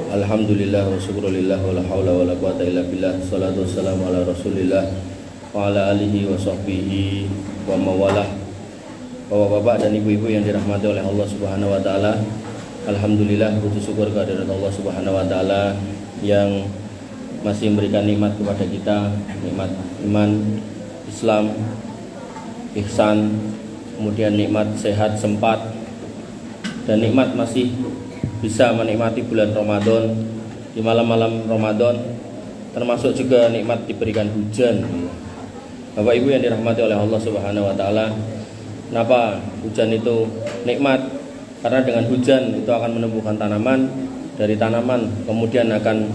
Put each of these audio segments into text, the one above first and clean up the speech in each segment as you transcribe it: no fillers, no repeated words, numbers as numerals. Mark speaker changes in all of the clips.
Speaker 1: Alhamdulillah wa syukrulillah wa la haula wa la quwata illa billah. Salatu wassalamu ala Rasulillah wa ala alihi wa sahbihi wa mawalah. Bapak-bapak dan ibu-ibu yang dirahmati oleh Allah Subhanahu wa taala. Alhamdulillah, puji syukur kehadirat Allah Subhanahu wa taala yang masih memberikan nikmat kepada kita, nikmat iman, Islam, ihsan, kemudian nikmat sehat sempat, dan nikmat masih bisa menikmati bulan Ramadan di malam-malam Ramadan, termasuk juga nikmat diberikan hujan. Bapak Ibu yang dirahmati oleh Allah Subhanahu wa taala, kenapa hujan itu nikmat? Karena dengan hujan itu akan menumbuhkan tanaman, dari tanaman kemudian akan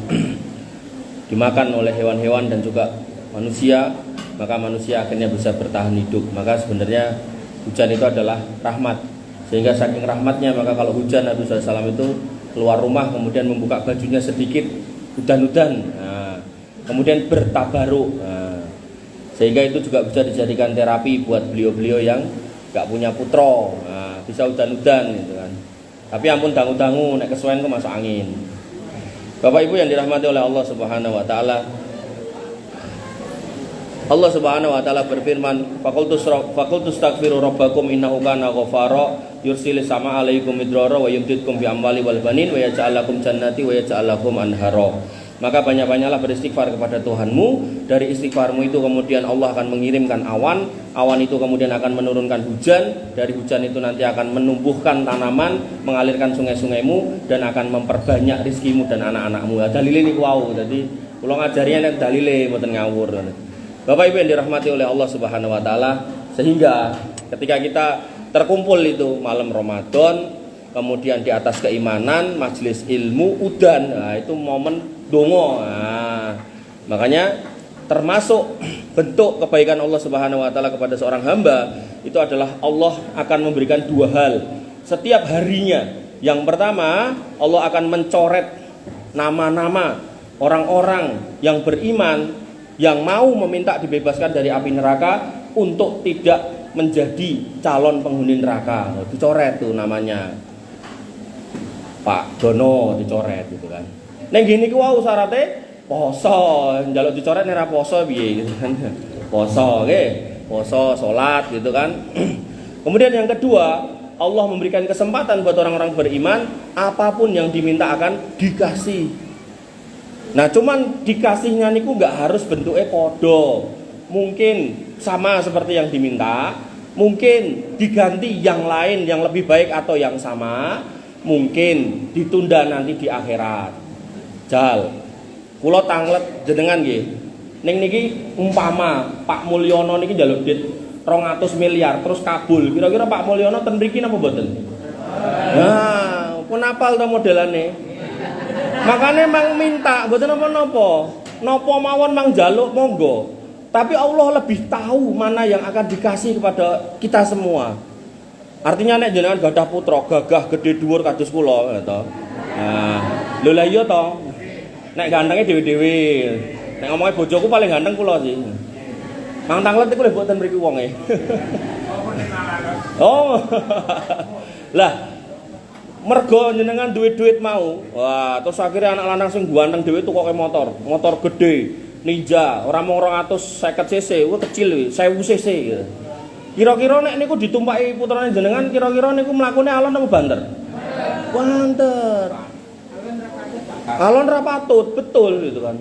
Speaker 1: dimakan oleh hewan-hewan dan juga manusia, maka manusia akhirnya bisa bertahan hidup. Maka sebenarnya hujan itu adalah rahmat. Sehingga saking rahmatnya, maka kalau hujan Nabi SAW itu keluar rumah kemudian membuka bajunya sedikit, hudan-hudan, kemudian bertabaruk, sehingga itu juga bisa dijadikan terapi buat beliau-beliau yang gak punya putra, bisa hudan-hudan gitu kan. Tapi ampun dangu-dangu, nek kesuwen kok masuk angin. Bapak Ibu yang dirahmati oleh Allah Subhanahu wa taala, Allah Subhanahu wa taala berfirman, "Faqultus taghfiru rabbakum innahu kana ghafara yursilis sama alaikum midrara wa yumdidkum bi amwali wal banin wa yaj'al lakum jannati wa yaj'al lakum anhara." Maka banyak-banyaklah beristighfar kepada Tuhanmu. Dari istighfarmu itu kemudian Allah akan mengirimkan awan. Awan itu kemudian akan menurunkan hujan. Dari hujan itu nanti akan menumbuhkan tanaman, mengalirkan sungai-sungaimu, dan akan memperbanyak rizkimu dan anak-anakmu. Dalile niku wau. Dadi kula ngajari nek dalile mboten ngawur. Bapak Ibu yang dirahmati oleh Allah Subhanahu wa taala, sehingga ketika kita terkumpul itu malam Ramadan, kemudian di atas keimanan, majelis ilmu, udan, itu momen dongo. Makanya termasuk bentuk kebaikan Allah Subhanahu wa taala kepada seorang hamba itu adalah Allah akan memberikan dua hal setiap harinya. Yang pertama, Allah akan mencoret nama-nama orang-orang yang beriman yang mau meminta dibebaskan dari api neraka untuk tidak menjadi calon penghuni neraka. Dicoret tuh namanya. Pak Dono dicoret gitu kan. Neng gini ku wau syaratnya poso, njaluk dicoret nek ora poso piye gitu kan. Poso nggih, poso, salat gitu kan. Kemudian yang kedua, Allah memberikan kesempatan buat orang-orang beriman, apapun yang diminta akan dikasih. Nah, cuman dikasihnya niku nggak harus bentuknya podo. Mungkin sama seperti yang diminta, mungkin diganti yang lain yang lebih baik atau yang sama, mungkin ditunda nanti di akhirat. Jal, kula tanglet jenengan nggih. Ning niki umpama Pak Mulyono niki njaluk duit 200 miliar terus kabul. Kira-kira Pak Mulyono ten mriki napa mboten? Nah, pun apal to modelane. Makanya mang minta, mboten napa-napa. Napa mawon mang jaluk monggo. Tapi Allah lebih tahu mana yang akan dikasih kepada kita semua. Artinya nek jenengan gadah putra gagah gede dhuwur kados kula to. Nah, lho lah iya to. Nek gantenge dhewe-dhewe. Nek ngomongke bojoku paling ganteng kula sih. Mang tanglet iku lho mboten mriki wonge. Oh. Lah mergo jenengan duit-duit mau. Wah, terus akhirnya anak lanang sing ganteng dhewe tukoke motor gede, Ninja, ora mung 250 cc, kuwi kecil kuwi, 1000 cc gitu. Kira-kira nek niku ditumpaki putrane jenengan, kira-kira niku mlakune alon apa banter? Banter. Alon ra patut, betul gitu kan.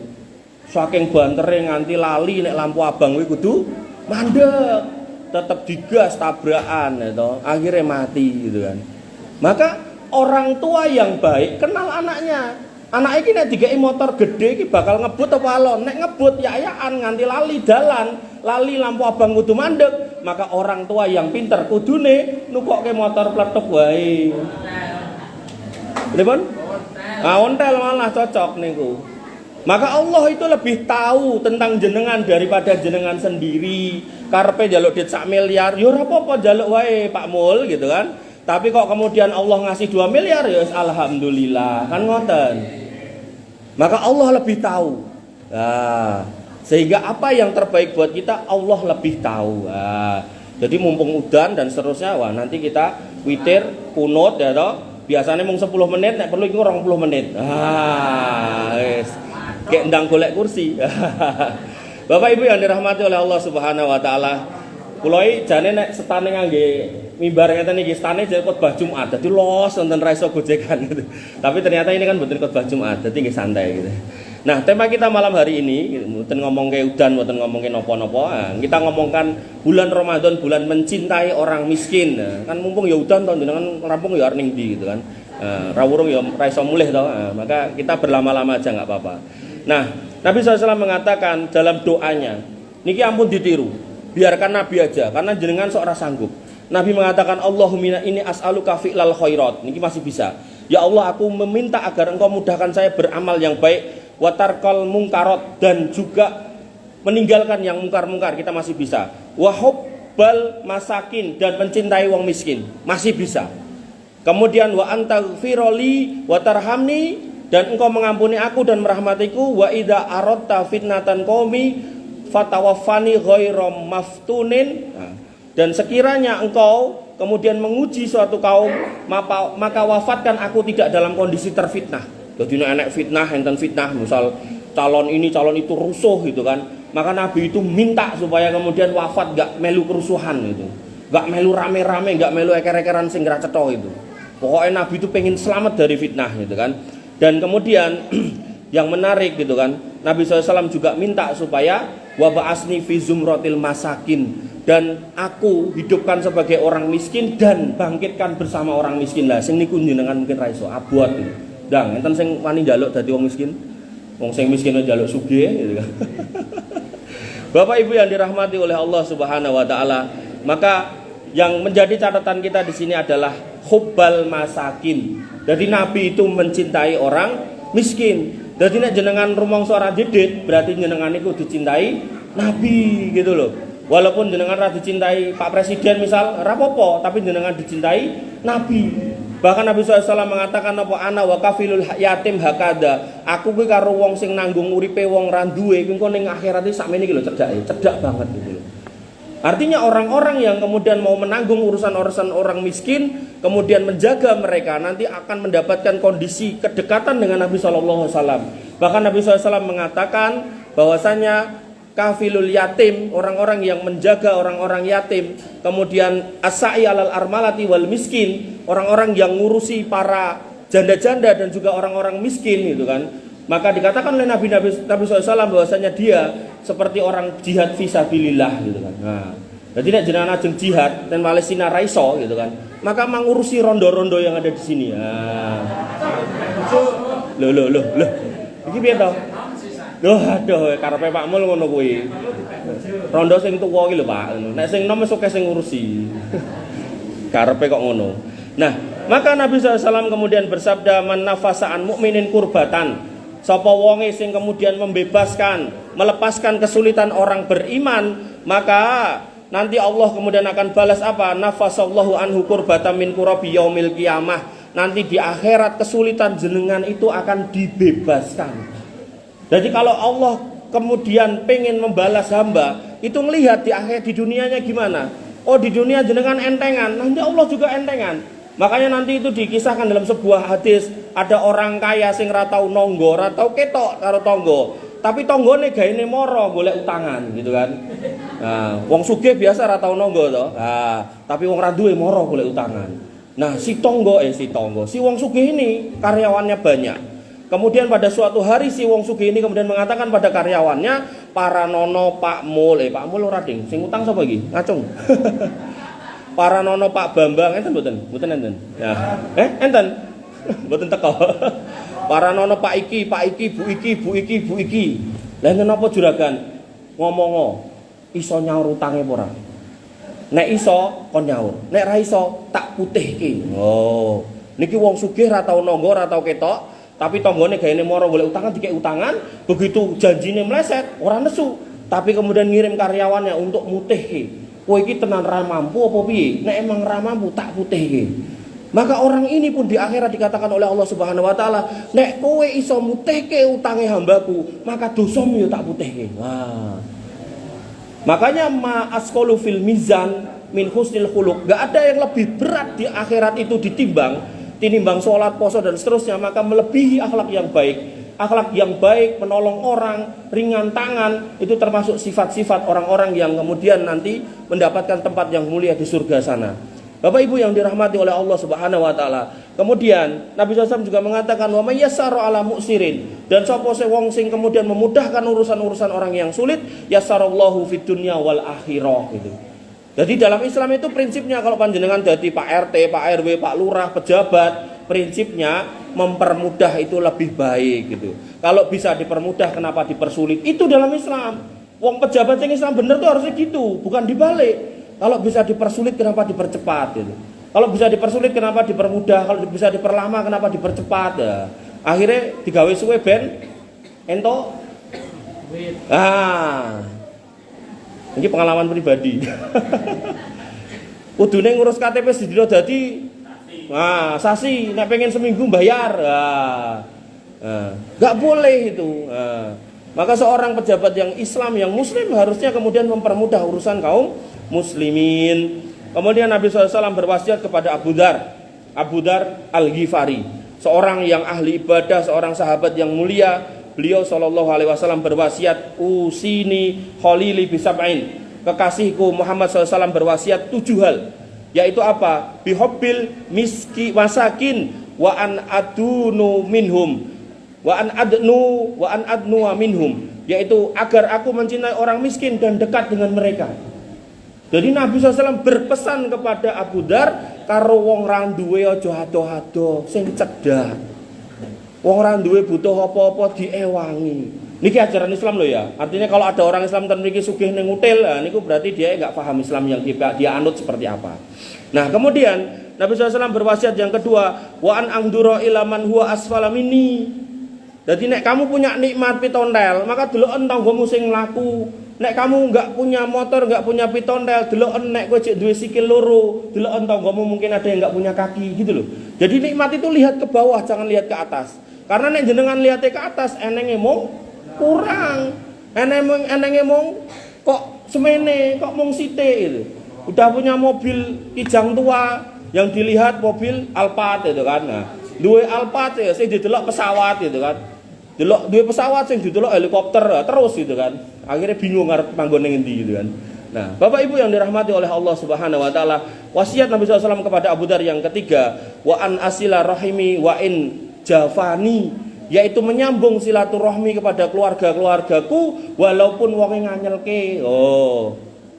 Speaker 1: Saking bantere nganti lali nek lampu abang kuwi kudu mandek. Tetep digas tabrakan gitu. Akhirnya mati gitu kan. Maka orang tua yang baik kenal anaknya. Anaknya iki nek dikeki motor gede iki bakal ngebut apa alon. Nek ngebut ya ayaan nganti lali dalan, lali lampu abang kudu mandek. Maka orang tua yang pinter kudune nukokke motor pletok wae. Pripun? Ontel malah cocok niku. Maka Allah itu lebih tahu tentang jenengan daripada jenengan sendiri. Karepe njaluk duit 1 miliar, ya ora apa-apa njaluk wae Pak Mul gitu kan. Tapi kok kemudian Allah ngasih 2 miliar ya alhamdulillah, kan ngoten. Maka Allah lebih tahu. Nah, sehingga apa yang terbaik buat kita Allah lebih tahu. Nah, Jadi mumpung udan dan seterusnya, wah nanti kita witir, kunut ya toh. Biasanya mung 10 menit, nek perlu iku 20 menit. Wis. Kayak ndang golek kursi. Bapak Ibu yang dirahmati oleh Allah Subhanahu wa taala. Kula iki jane nek setane ngangge mimbar ngeten iki setane jane khotbah Jumat. Dadi los wonten ra iso gojekan gitu. Tapi ternyata ini kan mboten khotbah Jumat, dadi nggih santai gitu. Nah, tema kita malam hari ini mboten ngomongke udan, mboten ngomongke napa-napa. Kita ngomongkan bulan Ramadan, bulan mencintai orang miskin. Kan mumpung ya udan to jenengan rampung ya arep ning ndi gitu kan. Ra wurung ya ra iso mulih to. Maka kita berlama-lama aja enggak apa-apa. Nah, Nabi SAW mengatakan dalam doanya, niki ampun ditiru, biarkan Nabi aja, karena jenengan sok ora sanggup. Nabi mengatakan Allahumma ini as'aluka fi'lal khairat. Niki masih bisa. Ya Allah, aku meminta agar Engkau mudahkan saya beramal yang baik, watarkal mungkarot, dan juga meninggalkan yang mungkar-mungkar. Kita masih bisa. Wahubbal masakin, dan mencintai wong miskin. Masih bisa. Kemudian wa antaghfiroli watarhamni, dan Engkau mengampuni aku dan merahmatiku. Wa idza aradta fitnatan qaumi fatawaffani ghairam maftunin. Dan sekiranya Engkau kemudian menguji suatu kaum, maka wafatkan aku tidak dalam kondisi terfitnah. Jadi enek fitnah, enten fitnah, misal calon ini calon itu rusuh gitu kan. Maka Nabi itu minta supaya kemudian wafat gak melu kerusuhan gitu. Gak melu rame-rame, gak melu eker-ekeran sing ra cetha itu. Pokoknya Nabi itu pengen selamat dari fitnah gitu kan. Dan kemudian yang menarik gitu kan, Nabi SAW juga minta supaya waba'asni fi zumratil masakin, dan aku hidupkan sebagai orang miskin dan bangkitkan bersama orang miskin. Lah sing niku jenengan mungkin ra iso abot gitu. Ndang enten sing wani njaluk dadi wong miskin. Wong sing miskin njaluk sugih gitu kan. Bapak Ibu yang dirahmati oleh Allah Subhanahu wa taala, maka yang menjadi catatan kita di sini adalah hubbal masakin. Jadi Nabi itu mencintai orang miskin. Jadi nek jenengan rumangsa ora didit, berarti jenengan iku dicintai Nabi gitu loh. Walaupun jenengan ora dicintai Pak Presiden misal, ora apa-apa, tapi jenengan dicintai Nabi. Bahkan Nabi SAW mengatakan apa, ana wa kafilul yatim hakada. Aku kuwi karo wong sing nanggung uripe wong ra duwe, kuwi ning akhirat iki sakmene iki lho cedake, cedak banget gitu loh. Artinya orang-orang yang kemudian mau menanggung urusan-urusan orang miskin, kemudian menjaga mereka, nanti akan mendapatkan kondisi kedekatan dengan Nabi SAW. Bahkan Nabi SAW mengatakan bahwasanya kafilul yatim, orang-orang yang menjaga orang-orang yatim, kemudian as-sa'i alal armalati wal miskin, orang-orang yang ngurusi para janda-janda dan juga orang-orang miskin gitu kan. Maka dikatakan oleh Nabi SAW bahwasanya dia seperti orang jihad fisabilillah gitu kan. Nah, jadi nek jenengan ajeng jihad ten Palestina ra iso gitu kan. Maka mengurusi rondo-rondo yang ada di sini. Nah. Loh. Iki piye to? Loh aduh karepe Pak Mul ngono kuwi. Rondo sing tuwa iki lho Pak. Nek sing nom wis akeh sing ngurusi. Karepe kok ngono. Nah, maka Nabi SAW kemudian bersabda, man nafasa an mukminin kurbatan. Sapa wonge sing kemudian membebaskan, melepaskan kesulitan orang beriman, maka nanti Allah kemudian akan balas apa? Nafasallahu anhu kurbatan min kurabi yaumil qiyamah. Nanti di akhirat kesulitan jenengan itu akan dibebaskan. Jadi kalau Allah kemudian pengen membalas hamba, itu ngelihat di akhir di dunianya gimana? Oh di dunia jenengan entengan, nanti Allah juga entengan. Makanya nanti itu dikisahkan dalam sebuah hadis, ada orang kaya sing ra tau nonggo, ra tau ketok karo tonggo. Tapi tonggone gaene moro golek utangan gitu kan. Nah, wong sugih biasa ra tau nonggo to. Nah, tapi wong ra duwe moro golek utangan. Nah, si wong sugih ini karyawannya banyak. Kemudian pada suatu hari si wong sugih ini kemudian mengatakan pada karyawannya, para nono Pak Mul ora ding, sing utang sapa iki? Ngacung. Para nono Pak Bambang enten mboten? Mboten enten. Ya. Enten. Mboten teko. Para nono Pak iki, Bu iki. Lah enten apa juragan? Ngomongo, iso nyaur utange apa ora? Nek iso kon nyaur, nek ra iso tak putihke. Oh, niki wong sugih ra tau nangga, ra tau ketok, tapi tanggane gaene moro golek utangan dikek utangan, begitu janjine meleset, ora nesu, tapi kemudian ngirim karyawannya untuk mutihke. Kowe iki tenan ra mampu apa piye? Nek emang ra mampu tak putihke. Maka orang ini pun di akhirat dikatakan oleh Allah Subhanahu wa taala, nek kowe iso mutihke utange hambaku, maka dosamu yo tak putihke. Nah. Makanya ma asqalu fil mizan, min husnil khuluq. Enggak ada yang lebih berat di akhirat itu tinimbang sholat, poso dan seterusnya, maka melebihi akhlak yang baik. Akhlak yang baik, menolong orang, ringan tangan, itu termasuk sifat-sifat orang-orang yang kemudian nanti mendapatkan tempat yang mulia di surga sana. Bapak Ibu yang dirahmati oleh Allah Subhanahu wa taala. Kemudian Nabi SAW juga mengatakan wa may yassara ala mu'sirin, dan sapa wong sing kemudian memudahkan urusan-urusan orang yang sulit, yassarallahu fid dunya wal akhirah gitu. Jadi dalam Islam itu prinsipnya kalau panjenengan jadi Pak RT, Pak RW, Pak Lurah, pejabat, prinsipnya mempermudah itu lebih baik gitu. Kalau bisa dipermudah kenapa dipersulit? Itu dalam Islam. Wong pejabat yang Islam bener tuh harusnya gitu, bukan dibalik. Kalau bisa dipersulit kenapa dipercepat gitu. Kalau bisa dipersulit kenapa dipermudah, kalau bisa diperlama kenapa dipercepat ya. Akhirnya digawe suwe ben ento. Ini pengalaman pribadi. Kudune ngurus KTP sedina dadi sasi, nek pengen seminggu bayar. Enggak boleh itu. Maka seorang pejabat yang Islam, yang muslim harusnya kemudian mempermudah urusan kaum muslimin. Kemudian Nabi SAW berwasiat kepada Abu Dar Al-Ghifari, seorang yang ahli ibadah, seorang sahabat yang mulia. Beliau SAW berwasiat, usini khalili bisab'in, kekasihku Muhammad SAW berwasiat 7 hal, yaitu apa? Bihobbil miski masakin wa an adnu minhum wa an adnu minhum, yaitu agar aku mencintai orang miskin dan dekat dengan mereka. Jadi Nabi SAW berpesan kepada Abu Dar, karo wong ra duwe aja ado-ado, sing cedak. Wong ra duwe butuh apa-apa diewangi. Niki ajaran Islam loh ya. Artinya kalau ada orang Islam ten mriki sugih ning hotel, niku berarti dia enggak paham Islam yang dia anut seperti apa. Nah, kemudian Nabi SAW berwasiat yang kedua, wa an angdura ila man huwa asfala minni. Jadi nek kamu punya nikmat pitontel, maka deloken tanggamu sing mlaku. Nek kamu enggak punya motor, enggak punya pitontel, deloken nek kowe jek duwe sikil loro, deloken tanggamu mungkin ada yang enggak punya kaki gitu loh. Jadi nikmat itu lihat ke bawah, jangan lihat ke atas. Karena nek jenengan lihat ke atas, enenge mung kurang. Enenge mung kok semene, kok mung sithik gitu. Udah punya mobil kijang tua, yang dilihat mobil Alphard gitu kan. Nah, duwe Alphard ya sing didelok pesawat gitu kan. Delok duwe pesawat sing didelok helikopter terus gitu kan. Akhirnya bingung arep manggon ning endi gitu kan. Nah, Bapak Ibu yang dirahmati oleh Allah Subhanahu wa taala, wasiat Nabi SAW kepada Abu Dar yang ketiga, wa an asila rahimi wa in jafani, yaitu menyambung silaturahmi kepada keluarga-keluargaku walaupun wonge nganyelke.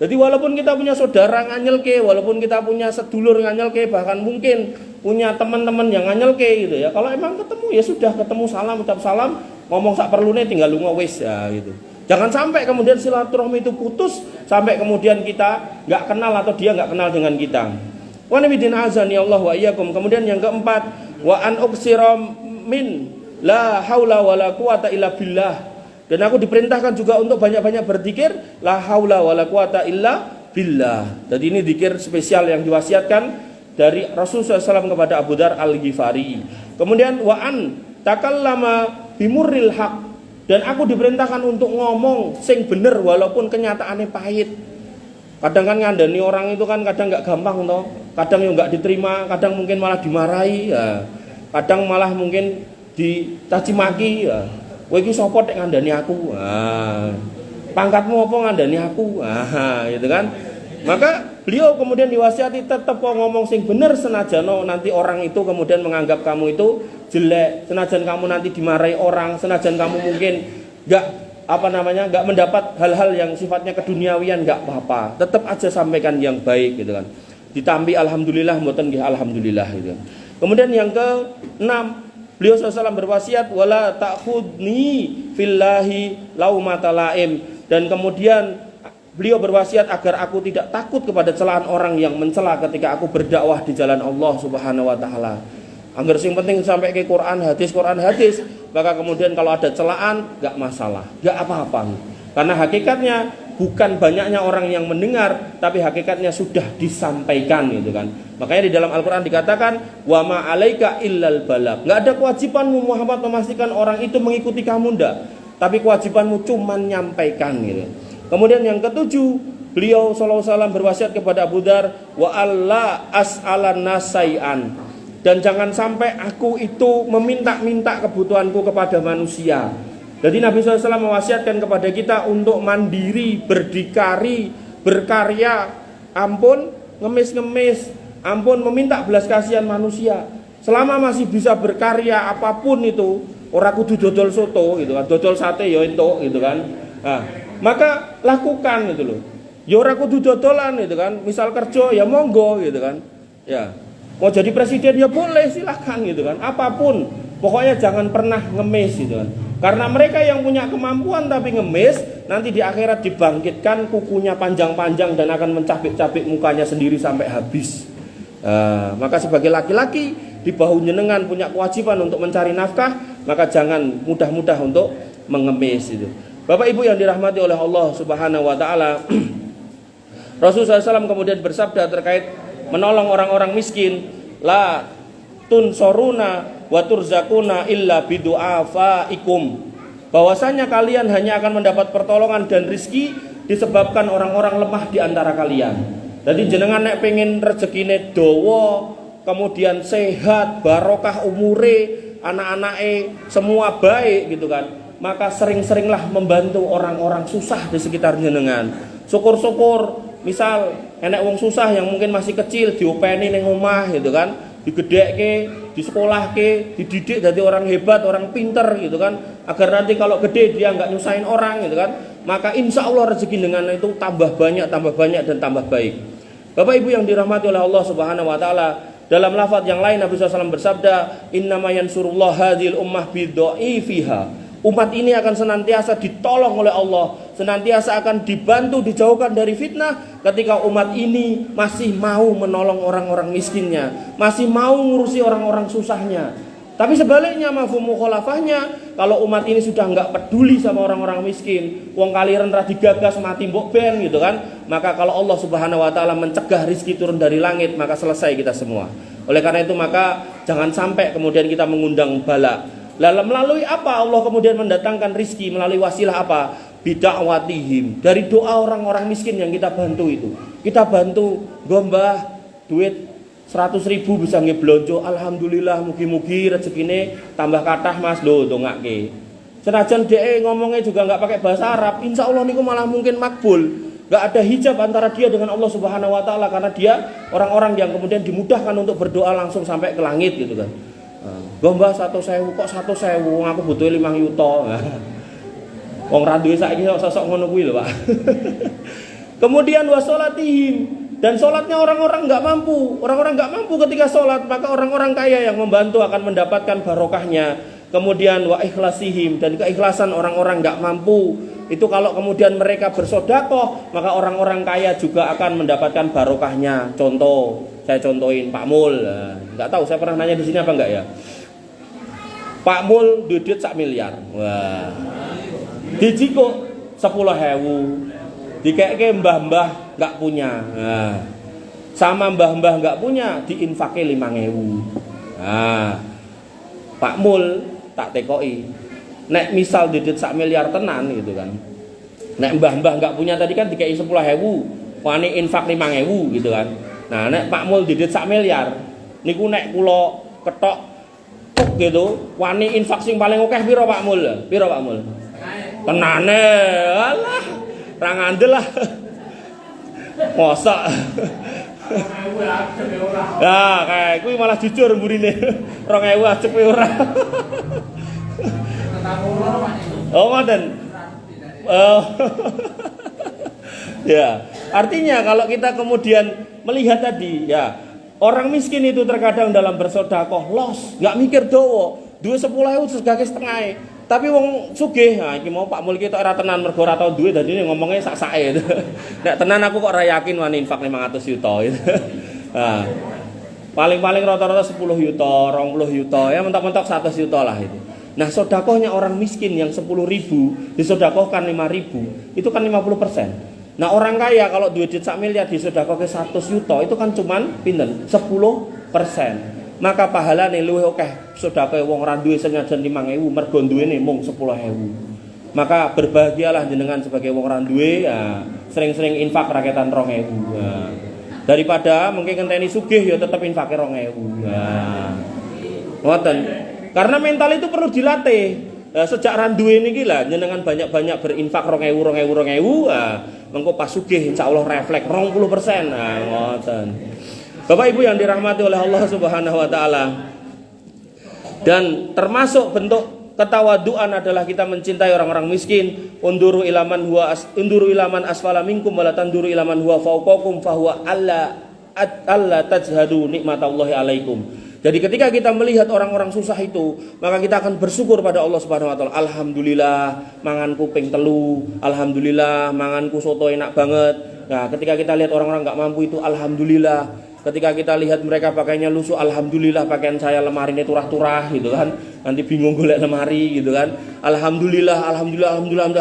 Speaker 1: Jadi walaupun kita punya saudara nganyelke, walaupun kita punya sedulur nganyelke, bahkan mungkin punya teman-teman yang nganyelke gitu ya. Kalau emang ketemu ya sudah ketemu, salam, ucap salam, ngomong sak perlune tinggal lunga wis ya gitu. Jangan sampai kemudian silaturahmi itu putus sampai kemudian kita enggak kenal atau dia enggak kenal dengan kita. Wa nabiyyin azani Allah wa iyyakum. Kemudian yang keempat, wa an uksira min la haula wala quwata illa billah. Dan aku diperintahkan juga untuk banyak-banyak berzikir la haula wala quwata illa billah. Jadi ini zikir spesial yang diwasiatkan dari Rasulullah SAW kepada Abu Dar Al-Ghifari. Kemudian wa an takallama bimurril haq, dan aku diperintahkan untuk ngomong sing bener walaupun kenyataannya pahit. Kadang kan ngandani orang itu kan kadang enggak gampang toh. Kadang yang enggak diterima, kadang mungkin malah dimarahi ya. Kadang malah mungkin dicaci maki ya. Kowe iki sapa nek ngandani aku? Pangkatmu apa ngandani aku? Gitu kan. Maka beliau kemudian diwasiati tetap ngomong sing bener senajan nanti orang itu kemudian menganggap kamu itu jelek, senajan kamu nanti dimarahi orang, senajan kamu mungkin enggak mendapat hal-hal yang sifatnya keduniawian, enggak apa-apa. Tetap aja sampaikan yang baik gitu kan. Ditampi alhamdulillah mboten nggih alhamdulillah gitu. Kemudian yang ke-6, beliau SAW berwasiat wala ta'khudni fillahi laumata laim, dan kemudian beliau berwasiat agar aku tidak takut kepada celaan orang yang mencela ketika aku berdakwah di jalan Allah Subhanahu wa taala. Angger sing penting sampai ke Quran hadis, maka kemudian kalau ada celaan enggak masalah, enggak apa-apa. Karena hakikatnya bukan banyaknya orang yang mendengar, tapi hakikatnya sudah disampaikan gitu kan. Makanya di dalam Al-Qur'an dikatakan wa ma 'alaika illal balagh. Enggak ada kewajibanmu Muhammad memastikan orang itu mengikuti kamu, ndak. Tapi kewajibanmu cuma nyampaikan gitu. Kemudian yang ketujuh, beliau sallallahu alaihi wasallam berwasiat kepada Abu Dzar, wa alla as'alan nasai'an, dan jangan sampai aku itu meminta-minta kebutuhanku kepada manusia. Jadi Nabi SAW mewasiatkan kepada kita untuk mandiri, berdikari, berkarya, ampun ngemis-ngemis, ampun meminta belas kasihan manusia. Selama masih bisa berkarya apapun itu, ora kudu dodol soto gitu kan, dodol sate ya entuk gitu kan. Nah, maka lakukan gitu loh. Ya ora kudu dodolan gitu kan. Misal kerja ya monggo gitu kan. Ya. Mau jadi presiden ya boleh, silahkan gitu kan. Apapun, pokoknya jangan pernah ngemis gitu kan. Karena mereka yang punya kemampuan tapi ngemis, nanti di akhirat dibangkitkan kukunya panjang-panjang dan akan mencabik-cabik mukanya sendiri sampai habis. Maka sebagai laki-laki di bahu jenengan punya kewajiban untuk mencari nafkah, maka jangan mudah-mudah untuk mengemis itu. Bapak Ibu yang dirahmati oleh Allah Subhanahu wa taala, Rasulullah SAW kemudian bersabda terkait menolong orang-orang miskin, la tunsoruna wa turzakuna illa bidu'afaikum, bahwasanya kalian hanya akan mendapat pertolongan dan rizki disebabkan orang-orang lemah di antara kalian. Jadi jenengan nek pengen rezekine dawa, kemudian sehat, barokah umure, anak-anake semua baik gitu kan, maka sering-seringlah membantu orang-orang susah di sekitar jenengan. Syukur-syukur misal enek wong susah yang mungkin masih kecil diopeni ning omah gitu kan, digedekke, disekolahke, dididik jadi orang hebat, orang pinter gitu kan, agar nanti kalau gede dia nggak nyusahin orang gitu kan, maka insya Allah rezeki dengan itu tambah banyak dan tambah baik. Bapak Ibu yang dirahmati oleh Allah Subhanahu wa taala, dalam lafaz yang lain Nabi SAW bersabda, innama yansurullah hadhil ummah bidha'ifiha, umat ini akan senantiasa ditolong oleh Allah, senantiasa akan dibantu dijauhkan dari fitnah ketika umat ini masih mau menolong orang-orang miskinnya, masih mau ngurusi orang-orang susahnya. Tapi sebaliknya mafhum mukhalafahnya, kalau umat ini sudah enggak peduli sama orang-orang miskin, wong kaliren ra digagas mati mbok ben gitu kan, maka kalau Allah Subhanahu wa taala mencegah rizki turun dari langit, maka selesai kita semua. Oleh karena itu maka jangan sampai kemudian kita mengundang bala. Lalu melalui apa Allah kemudian mendatangkan rizki? Melalui wasilah apa? Bida'watihim, dari doa orang-orang miskin yang kita bantu itu. Kita bantu gombah duit 100.000 bisa ngeblonjo, alhamdulillah, mugi-mugi rezekine tambah kathah Mas lho dongake. Senajan dhek ngomongnya juga nggak pakai bahasa Arab, insya Allah niku malah mungkin makbul. Nggak ada hijab antara dia dengan Allah Subhanahu wa taala, karena dia orang-orang yang kemudian dimudahkan untuk berdoa langsung sampai ke langit gitu kan. Gombah 100.000 kok 100.000, aku butuh 5 yuto. Wong ra duwe saiki sosok ngono kuwi lho, Pak. Kemudian wasolatihim, dan sholatnya orang-orang nggak mampu. Orang-orang nggak mampu ketika sholat, maka orang-orang kaya yang membantu akan mendapatkan barokahnya. Kemudian wa ikhlasihim, dan keikhlasan orang-orang nggak mampu itu kalau kemudian mereka bersodakoh, maka orang-orang kaya juga akan mendapatkan barokahnya. Contoh, saya contohin Pak Mul. Nggak tahu saya pernah nanya di sini apa enggak ya. Pak Mul duit 1 miliar. Wah. Dijiko 10.000. Dikeke mbah-mbah nggak punya. Nah, sama mbah-mbah nggak punya diinfake 5.000. Nah, Pak Mul tak tekoki. Nek misal duit 1 miliar tenan gitu kan. Nek mbah-mbah nggak punya tadi kan dikei 10.000, wani infak 5.000 gitu kan. Nah, nek Pak Mul duit 1 miliar, niku nek kula ketok gitu, wani infak sing paling akeh piro Pak Mul? Piro Pak Mul? Tenane, alah. Ra ngandel lah. Mosok. Nah, kayak kuwi malah jujur mburine. 2.000 acep ora. Oh, ngoten. Ya, artinya kalau kita kemudian melihat tadi, ya, orang miskin itu terkadang dalam bersedekah los, enggak mikir dowo, duwe 10.000 segake setengah. Tapi wong sugih, nah iki mau Pak Mul ki tok ora tenan mergo ora tau duwe dadi ngomongnya sak-sake. Nek tenan aku kok ora yakin wani infak 500 juta gitu. Nah, paling-paling rata-rata 10 juta, 20 juta, ya mentok-mentok 100 juta lah itu. Nah, sedekahnya orang miskin yang 10.000 disedekahkan 5.000, itu kan 50%. Nah, orang kaya kalau duit 1 miliar disedekahke 100 juta, itu kan cuman pinten? 10%. Maka pahalane luwih akeh sedekah wong ora duwe senajan 5.000 mergo duwene mung 10.000. maka berbahagialah jenengan sebagai wong ora duwe, ya, sering-sering infak rakyatan 2000. Ya. Daripada mungkin ngenteni sugih ya tetep infake 2000. Ya. Ngoten. Karena mental itu perlu dilatih. Sejak randuwe niki lah jenengan banyak-banyak berinfak 2000. Mengko pas sugih insyaallah refleks 20%. Nah, ngoten. Bapak Ibu yang dirahmati oleh Allah Subhanahu wa taala. Dan termasuk bentuk ketawaduan adalah kita mencintai orang-orang miskin. Unduru ilaman asfala minkum wala tanduru ilaman huwa fawqakum fahuwa alla tajhadu nikmatallahi alaikum. Jadi ketika kita melihat orang-orang susah itu, maka kita akan bersyukur pada Allah Subhanahu wa taala. Alhamdulillah manganku ping telu, alhamdulillah manganku soto enak banget. Nah, ketika kita lihat orang-orang enggak mampu itu alhamdulillah. Ketika kita lihat mereka pakainya lusuh, alhamdulillah pakaian saya lemari ini turah-turah gitu kan. Nanti bingung golek lemari gitu kan. Alhamdulillah.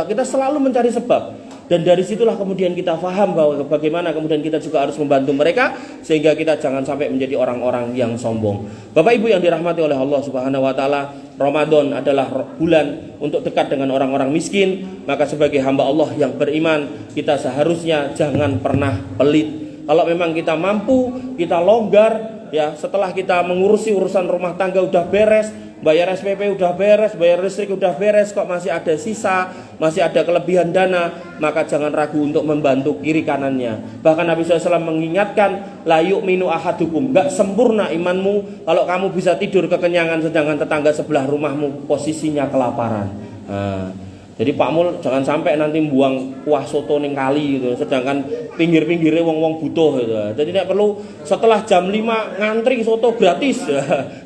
Speaker 1: Kita selalu mencari sebab. Dan dari situlah kemudian kita paham bahwa bagaimana kemudian kita juga harus membantu mereka sehingga kita jangan sampai menjadi orang-orang yang sombong. Bapak Ibu yang dirahmati oleh Allah Subhanahu wa taala, Ramadan adalah bulan untuk dekat dengan orang-orang miskin. Maka sebagai hamba Allah yang beriman, kita seharusnya jangan pernah pelit. Kalau memang kita mampu, kita longgar, ya setelah kita mengurusi urusan rumah tangga udah beres, bayar SPP udah beres, bayar listrik udah beres, kok masih ada sisa, masih ada kelebihan dana, maka jangan ragu untuk membantu kiri kanannya. Bahkan Nabi SAW mengingatkan, la yu'minu ahadukum, gak sempurna imanmu kalau kamu bisa tidur kekenyangan sedangkan tetangga sebelah rumahmu posisinya kelaparan. Nah, jadi Pak Mul jangan sampai nanti buang kuah soto ning kali gitu, sedangkan pinggir-pinggirnya wong-wong butuh gitu. Jadi tidak perlu setelah jam 5 ngantri soto gratis.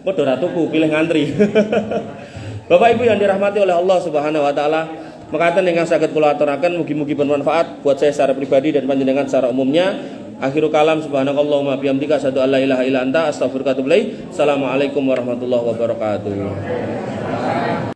Speaker 1: Padha ra tuku, pilih ngantri. Bapak Ibu yang dirahmati oleh Allah Subhanahu wa taala, mekaten ingkang saged kula aturaken mugi-mugi bermanfaat buat saya secara pribadi dan panjenengan secara umumnya. Akhirul kalam subhanakallahumma bihamdika asyhadu an la ilaha illa anta astaghfiruka wa atubu ilaik. Assalamualaikum warahmatullahi wabarakatuh.